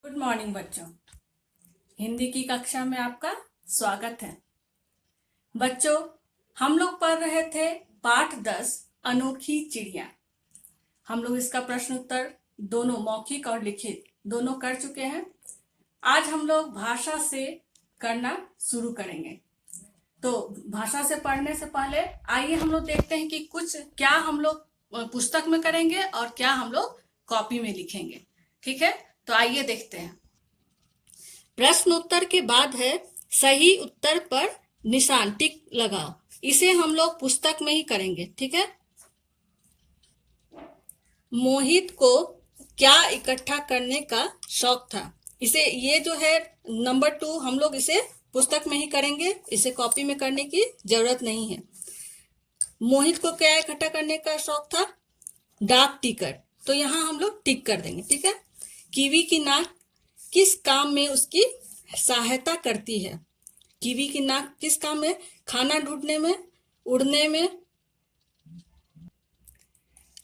Good morning बच्चों। हिंदी की कक्षा में आपका स्वागत है। बच्चों, हम लोग पढ़ रहे थे पाठ 10 अनोखी चिड़िया। हम लोग इसका प्रश्न उत्तर दोनों मौखिक और लिखित दोनों कर चुके हैं। आज हम लोग भाषा से करना शुरू करेंगे। तो भाषा से पढ़ने से पहले आइए हम लोग देखते हैं कि कुछ क्या हम लोग पुस्तक में करेंगे और क्या हम लोग कॉपी में लिखेंगे। ठीक है, तो आइए देखते हैं। प्रश्न उत्तर के बाद है सही उत्तर पर निशान टिक लगाओ। इसे हम लोग पुस्तक में ही करेंगे। ठीक है। मोहित को क्या इकट्ठा करने का शौक था। इसे ये जो है नंबर 2 हम लोग इसे पुस्तक में ही करेंगे, इसे कॉपी में करने की जरूरत नहीं है। मोहित को क्या इकट्ठा करने का शौक था? डाक टिकट। तो यहाँ हम लोग टिक कर देंगे। ठीक है। कीवी की नाक किस काम में उसकी सहायता करती है? कीवी की नाक किस काम में? खाना ढूंढने में, उड़ने में,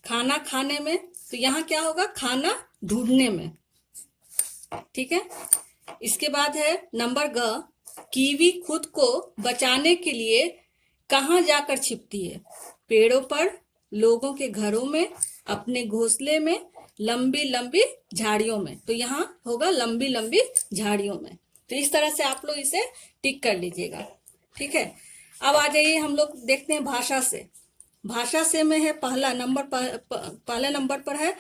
खाना खाने में। तो यहाँ क्या होगा? खाना ढूंढने में। ठीक है। इसके बाद है नंबर ग, कीवी खुद को बचाने के लिए कहाँ जाकर छिपती है? पेड़ों पर, लोगों के घरों में, अपने घोंसले में, लंबी लंबी झाड़ियों में। तो यहाँ होगा लंबी लंबी झाड़ियों में। तो इस तरह से आप लोग इसे टिक कर लीजिएगा। ठीक है। अब आ जाइए हम लोग देखते हैं भाषा से। भाषा से में है पहले नंबर पर है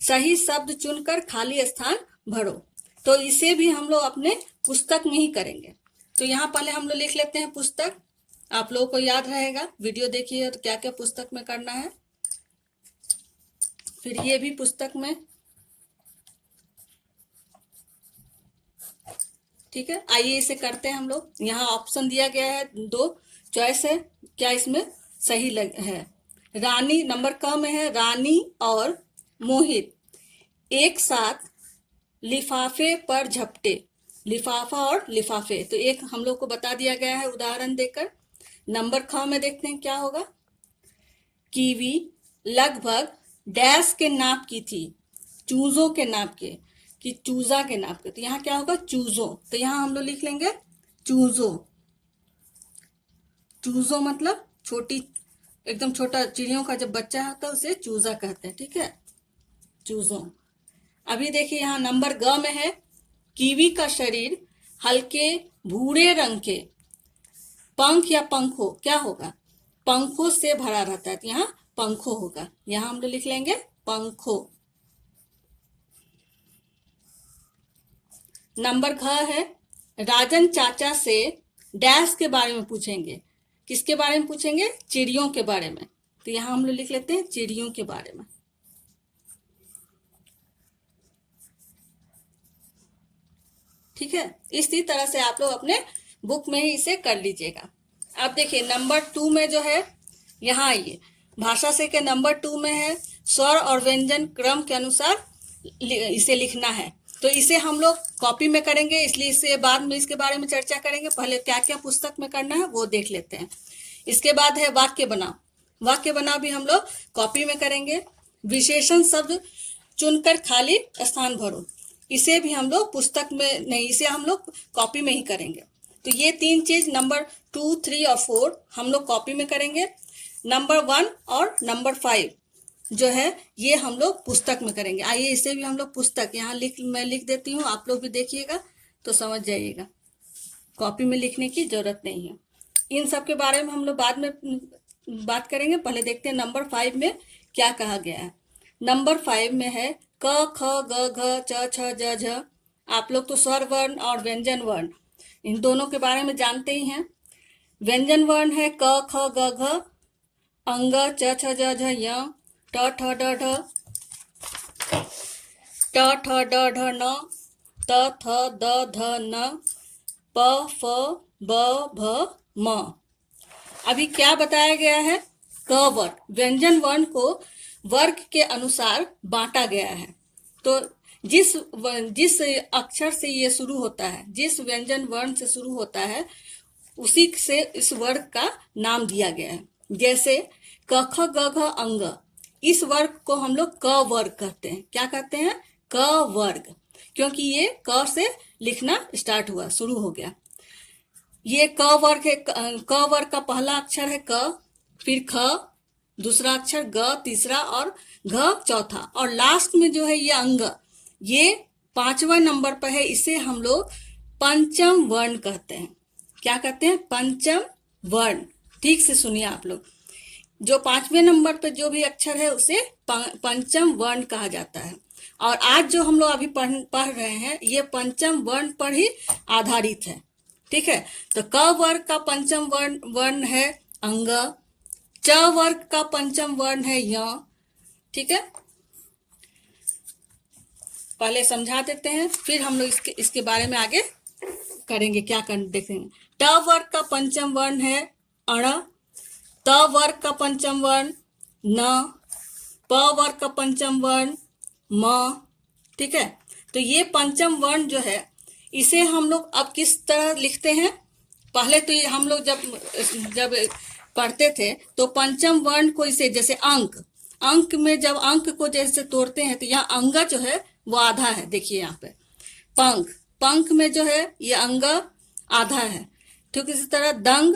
सही शब्द चुनकर खाली स्थान भरो। तो इसे भी हम लोग अपने पुस्तक में ही करेंगे। तो यहाँ पहले हम लोग लिख लेते हैं पुस्तक। आप लोगों को याद रहेगा, वीडियो देखिए तो क्या क्या पुस्तक में करना है। फिर ये भी पुस्तक में। ठीक है, आइए इसे करते हैं हम लोग। यहाँ ऑप्शन दिया गया है, 2 चॉइस है, क्या इसमें सही है? रानी नंबर क में है रानी और मोहित एक साथ लिफाफे पर झपटे। लिफाफा और लिफाफे, तो एक हम लोग को बता दिया गया है उदाहरण देकर। नंबर ख में देखते हैं क्या होगा। कीवी लगभग डैश के नाप की थी, चूजों के नाप के, कि चूजा के नाप के। तो यहाँ क्या होगा? चूजों। तो यहाँ हम लोग लिख लेंगे चूजों। चूजों मतलब छोटी, एकदम छोटा चिड़ियों का जब बच्चा होता है उसे चूजा कहते हैं। ठीक है, चूजों। अभी देखिए यहाँ नंबर ग में है कीवी का शरीर हल्के भूरे रंग के पंख या पंखों, क्या होगा? पंखों से भरा रहता है। तो यहाँ पंखों होगा। यहाँ हम लोग लिख लेंगे पंखों। नंबर घ है राजन चाचा से डैश के बारे में पूछेंगे। किसके बारे में पूछेंगे? चिड़ियों के बारे में। तो यहाँ हम लोग लिख लेते हैं चिड़ियों के बारे में। ठीक है, इसी तरह से आप लोग अपने बुक में ही इसे कर लीजिएगा। अब देखिए नंबर 2 में जो है, यहाँ आइए, भाषा से के नंबर 2 में है स्वर और व्यंजन क्रम के अनुसार इसे लिखना है। तो इसे हम लोग कॉपी में करेंगे, इसलिए इसे बाद में इसके बारे में चर्चा करेंगे। पहले क्या क्या पुस्तक में करना है वो देख लेते हैं। इसके बाद है वाक्य बनाओ। वाक्य बनाओ भी हम लोग कॉपी में करेंगे। विशेषण शब्द चुनकर खाली स्थान भरो। इसे भी हम लोग पुस्तक में नहीं, इसे हम लोग कॉपी में ही करेंगे। तो ये 3 चीज नंबर 2, 3 और 4 हम लोग कॉपी में करेंगे। नंबर 1 और नंबर 5 जो है ये हम लोग पुस्तक में करेंगे। आइए इसे भी हम लोग पुस्तक, यहाँ मैं लिख देती हूँ, आप लोग भी देखिएगा तो समझ जाइएगा। कॉपी में लिखने की जरूरत नहीं है। इन सब के बारे में हम लोग बाद में बात करेंगे। पहले देखते हैं नंबर 5 में क्या कहा गया है। नंबर 5 में है क ख ग घ च छ ज झ। आप लोग तो स्वर वर्ण और व्यंजन वर्ण इन दोनों के बारे में जानते ही हैं। व्यंजन वर्ण है क ख ग घ, अंग च छ ज झ य, ट ठ ड ढ, ट ठ ड ढ न, त थ द ध न, प फ ब भ म। अभी क्या बताया गया है? क वर्ण, व्यंजन वर्ण को वर्ग के अनुसार बांटा गया है। तो जिस अक्षर से ये शुरू होता है, जिस व्यंजन वर्ण से शुरू होता है, उसी से इस वर्ग का नाम दिया गया है। जैसे क ख ग घ अंग, इस वर्ग को हम लोग क वर्ग कहते हैं। क्या कहते हैं? क वर्ग। क्योंकि ये क से लिखना स्टार्ट हुआ, शुरू हो गया। ये क वर्ग है, क वर्ग का पहला अक्षर है क, फिर ख, दूसरा अक्षर ग, तीसरा और घ चौथा, और लास्ट में जो है ये अंग, ये 5वां नंबर पर है। इसे हम लोग पंचम वर्ण कहते हैं। क्या कहते हैं? पंचम वर्ण। ठीक से सुनिए आप लोग, जो 5वें नंबर पर जो भी अक्षर है उसे पंचम वर्ण कहा जाता है। और आज जो हम लोग अभी पढ़ रहे हैं ये पंचम वर्ण पर ही आधारित है। ठीक है, तो क वर्ग का पंचम वर्ण है अंग, च वर्ग का पंचम वर्ण है य। ठीक है, पहले समझा देते हैं, फिर हम लोग इसके बारे में आगे करेंगे, क्या कर देखेंगे। ट वर्ग का पंचम वर्ण है अण, त वर्ग का पंचम वर्ण न, प वर्ग का पंचम वर्ण म। ठीक है, तो ये पंचम वर्ण जो है इसे हम लोग अब किस तरह लिखते हैं? पहले तो ये हम लोग जब पढ़ते थे तो पंचम वर्ण को इसे, जैसे अंक में जब अंक को जैसे तोड़ते हैं तो यहाँ अंग जो है वो आधा है। देखिए यहाँ पे पंख में जो है ये अंग आधा है। ठीक इसी तरह दंग,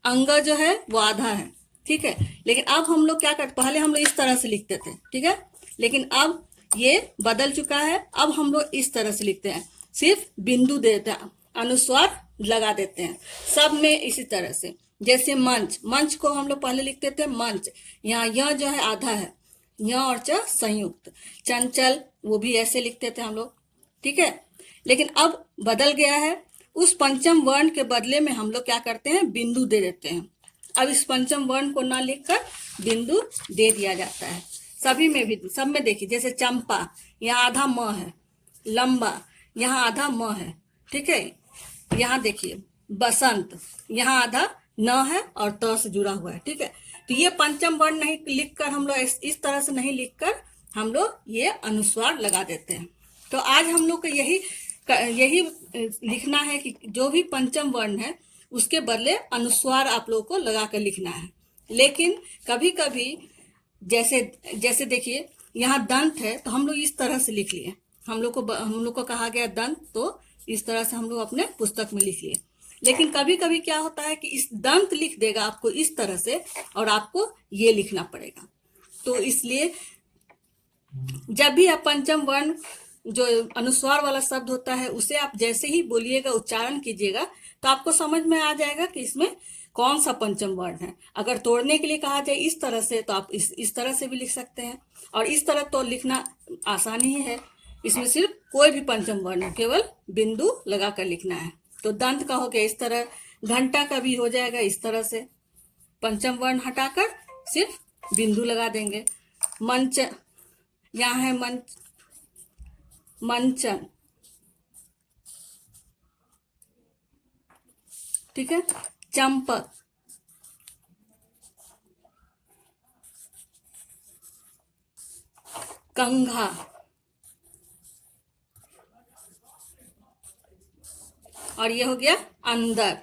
अंग जो है वो आधा है। ठीक है, लेकिन अब हम लोग क्या करते, पहले हम लोग इस तरह से लिखते थे। ठीक है, लेकिन अब ये बदल चुका है। अब हम लोग इस तरह से लिखते हैं, सिर्फ बिंदु देते हैं, अनुस्वार लगा देते हैं सब में इसी तरह से। जैसे मंच को हम लोग पहले लिखते थे मंच, यहाँ यह जो है आधा है, य और च संयुक्त। चंचल, वो भी ऐसे लिखते थे हम लोग। ठीक है, लेकिन अब बदल गया है। उस पंचम वर्ण के बदले में हम लोग क्या करते हैं, बिंदु दे देते हैं। अब इस पंचम वर्ण को ना लिखकर बिंदु दे दिया जाता है। सभी में भी, सब में देखिए, जैसे चंपा, यहाँ आधा म है, लंबा, यहाँ आधा म है। ठीक है, यहाँ देखिए बसंत, यहाँ आधा न है और त से जुड़ा हुआ है। ठीक है, तो ये पंचम वर्ण नहीं लिखकर हम लोग इस तरह से नहीं लिखकर हम लोग ये अनुस्वार लगा देते हैं। तो आज हम लोग को यही लिखना है कि जो भी पंचम वर्ण है उसके बदले अनुस्वार आप लोगों को लगा कर लिखना है। लेकिन कभी कभी जैसे देखिए यहाँ दंत है तो हम लोग इस तरह से लिख लिए, हम लोग को कहा गया दंत, तो इस तरह से हम लोग अपने पुस्तक में लिख लिए। लेकिन कभी कभी क्या होता है कि इस दंत लिख देगा आपको इस तरह से और आपको ये लिखना पड़ेगा। तो इसलिए जब भी आप पंचम वर्ण जो अनुस्वार वाला शब्द होता है उसे आप जैसे ही बोलिएगा, उच्चारण कीजिएगा, तो आपको समझ में आ जाएगा कि इसमें कौन सा पंचम वर्ण है। अगर तोड़ने के लिए कहा जाए इस तरह से तो आप इस तरह से भी लिख सकते हैं, और इस तरह तो लिखना आसान ही है। इसमें सिर्फ कोई भी पंचम वर्ण, केवल बिंदु लगा कर लिखना है। तो दंत का हो गया इस तरह, घंटा का भी हो जाएगा इस तरह से, पंचम वर्ण हटाकर सिर्फ बिंदु लगा देंगे। मंच, यहाँ है मंचन। ठीक है, चंपक, कंघा, और ये हो गया अंदर।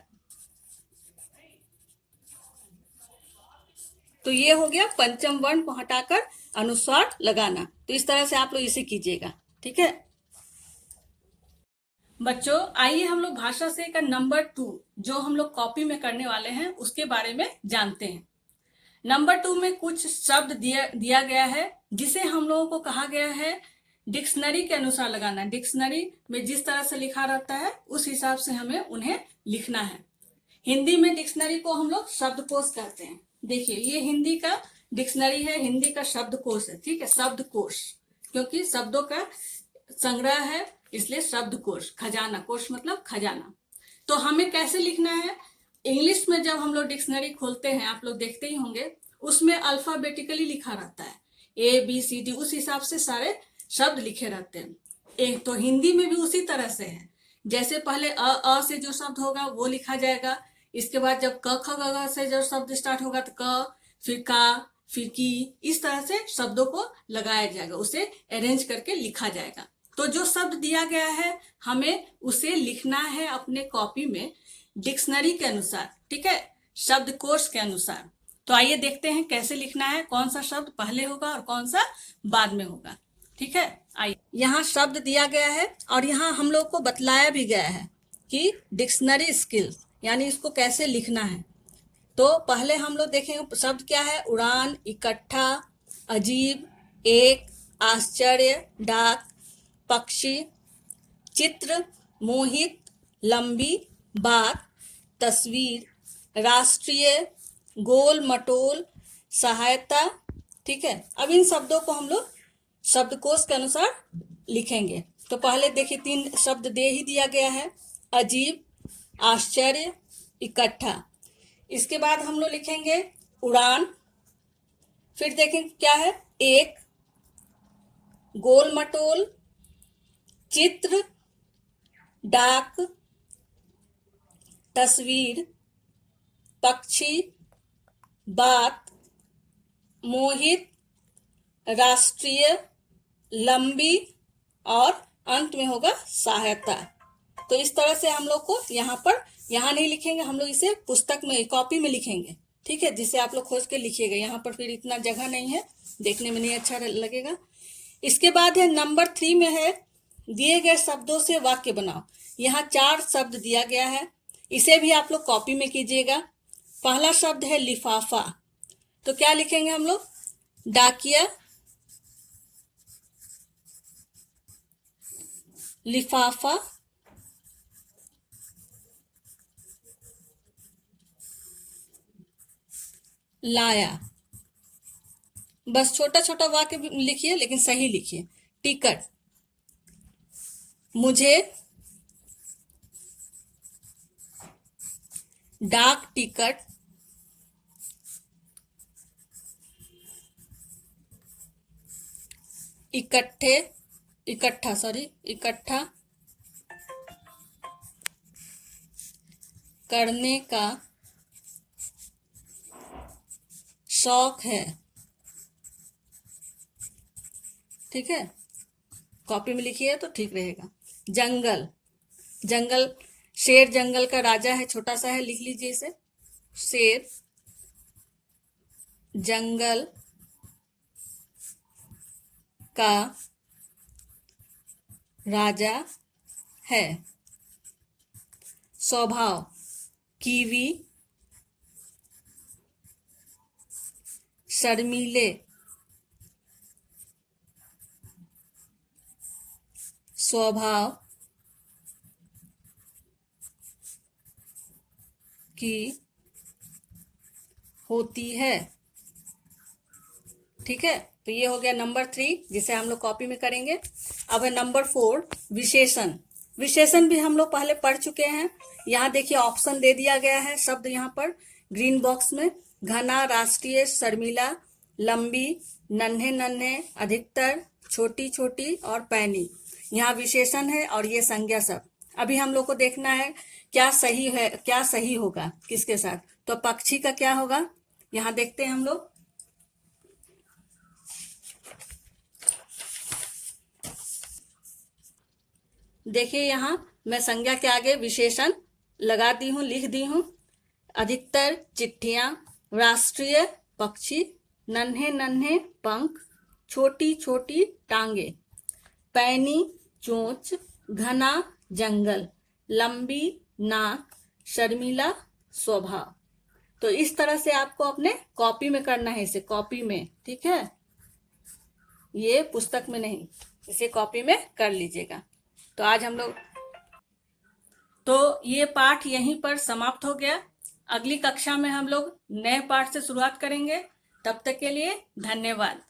तो ये हो गया पंचम वर्ण को हटाकर अनुस्वार लगाना। तो इस तरह से आप लोग इसे कीजिएगा। ठीक है बच्चों, आइए हम लोग भाषा से का नंबर 2 जो हम लोग कॉपी में करने वाले हैं उसके बारे में जानते हैं। नंबर 2 में कुछ शब्द दिया गया है जिसे हम लोगों को कहा गया है डिक्शनरी के अनुसार लगाना। डिक्शनरी में जिस तरह से लिखा रहता है उस हिसाब से हमें उन्हें लिखना है। हिंदी में डिक्शनरी को हम लोग शब्दकोश कहते हैं। देखिए ये हिंदी का डिक्शनरी है, हिंदी का शब्दकोश है। ठीक है, शब्दकोश, क्योंकि शब्दों का संग्रह है इसलिए शब्दकोश। खजाना, कोश मतलब खजाना। तो हमें कैसे लिखना है? इंग्लिश में जब हम लोग डिक्शनरी खोलते हैं, आप लोग देखते ही होंगे, उसमें अल्फाबेटिकली लिखा रहता है, ABCD, उस हिसाब से सारे शब्द लिखे रहते हैं। तो हिंदी में भी उसी तरह से है। जैसे पहले अ से जो शब्द होगा वो लिखा जाएगा, इसके बाद जब क ख ग घ से जो शब्द स्टार्ट होगा तो क, फिर का, फिर की, इस तरह से शब्दों को लगाया जाएगा, उसे अरेंज करके लिखा जाएगा। तो जो शब्द दिया गया है हमें उसे लिखना है अपने कॉपी में डिक्शनरी के अनुसार। ठीक है, शब्दकोश के अनुसार। तो आइए देखते हैं कैसे लिखना है, कौन सा शब्द पहले होगा और कौन सा बाद में होगा। ठीक है, आइए यहाँ शब्द दिया गया है और यहाँ हम लोग को बतलाया भी गया है कि डिक्शनरी स्किल्स यानी इसको कैसे लिखना है। तो पहले हम लोग देखेंगे शब्द क्या है। उड़ान, इकट्ठा, अजीब, एक, आश्चर्य, डाक, पक्षी, चित्र, मोहित, लंबी, बात, तस्वीर, राष्ट्रीय, गोल मटोल, सहायता। ठीक है, अब इन शब्दों को हम लोग शब्दकोश के अनुसार लिखेंगे। तो पहले देखिए 3 शब्द दे ही दिया गया है, अजीब, आश्चर्य, इकट्ठा। इसके बाद हम लोग लिखेंगे उड़ान, फिर देखेंगे क्या है, एक, गोल मटोल, चित्र, डाक, तस्वीर, पक्षी, बात, मोहित, राष्ट्रीय, लंबी और अंत में होगा सहायता। तो इस तरह से हम लोग को यहाँ नहीं लिखेंगे, हम लोग इसे पुस्तक में कॉपी में लिखेंगे। ठीक है, जिसे आप लोग खोज के लिखिएगा। यहाँ पर फिर इतना जगह नहीं है, देखने में नहीं अच्छा लगेगा। इसके बाद है नंबर 3 में है दिए गए शब्दों से वाक्य बनाओ। यहाँ 4 शब्द दिया गया है, इसे भी आप लोग कॉपी में कीजिएगा। पहला शब्द है लिफाफा, तो क्या लिखेंगे हम लोग, डाकिया, लिफाफा, लाया। बस छोटा छोटा वाक्य लिखिए, लेकिन सही लिखिए। टिकट, मुझे डाक टिकट, इकट्ठा करने का शौक है। ठीक है, कॉपी में लिखिए तो ठीक रहेगा। जंगल, शेर जंगल का राजा है, छोटा सा है, लिख लीजिए इसे। शेर जंगल का राजा है। स्वभाव, कीवी शर्मीले, स्वभाव की होती है। ठीक है, तो ये हो गया नंबर 3, जिसे हम लोग कॉपी में करेंगे। अब है नंबर 4, विशेषण। विशेषण भी हम लोग पहले पढ़ चुके हैं। यहाँ देखिए ऑप्शन दे दिया गया है शब्द यहाँ पर ग्रीन बॉक्स में। घना, राष्ट्रीय, शर्मिला, लंबी, नन्हे नन्हे, अधिकतर, छोटी छोटी और पैनी। यहाँ विशेषण है और ये संज्ञा शब्द। अभी हम लोग को देखना है क्या सही है, क्या सही होगा किसके साथ। तो पक्षी का क्या होगा, यहाँ देखते हैं हम लोग। देखिए यहाँ मैं संज्ञा के आगे विशेषण लगा दी हूँ, लिख दी हूँ। अधिकतर चिट्ठियां, राष्ट्रीय पक्षी, नन्हे नन्हे पंख, छोटी छोटी टांगे, पैनी चोंच, घना जंगल, लंबी नाक, शर्मिला स्वभाव। तो इस तरह से आपको अपने कॉपी में करना है, इसे कॉपी में। ठीक है, ये पुस्तक में नहीं, इसे कॉपी में कर लीजिएगा। तो आज हम लोग ये पाठ यहीं पर समाप्त हो गया। अगली कक्षा में हम लोग नए पाठ से शुरुआत करेंगे। तब तक के लिए धन्यवाद।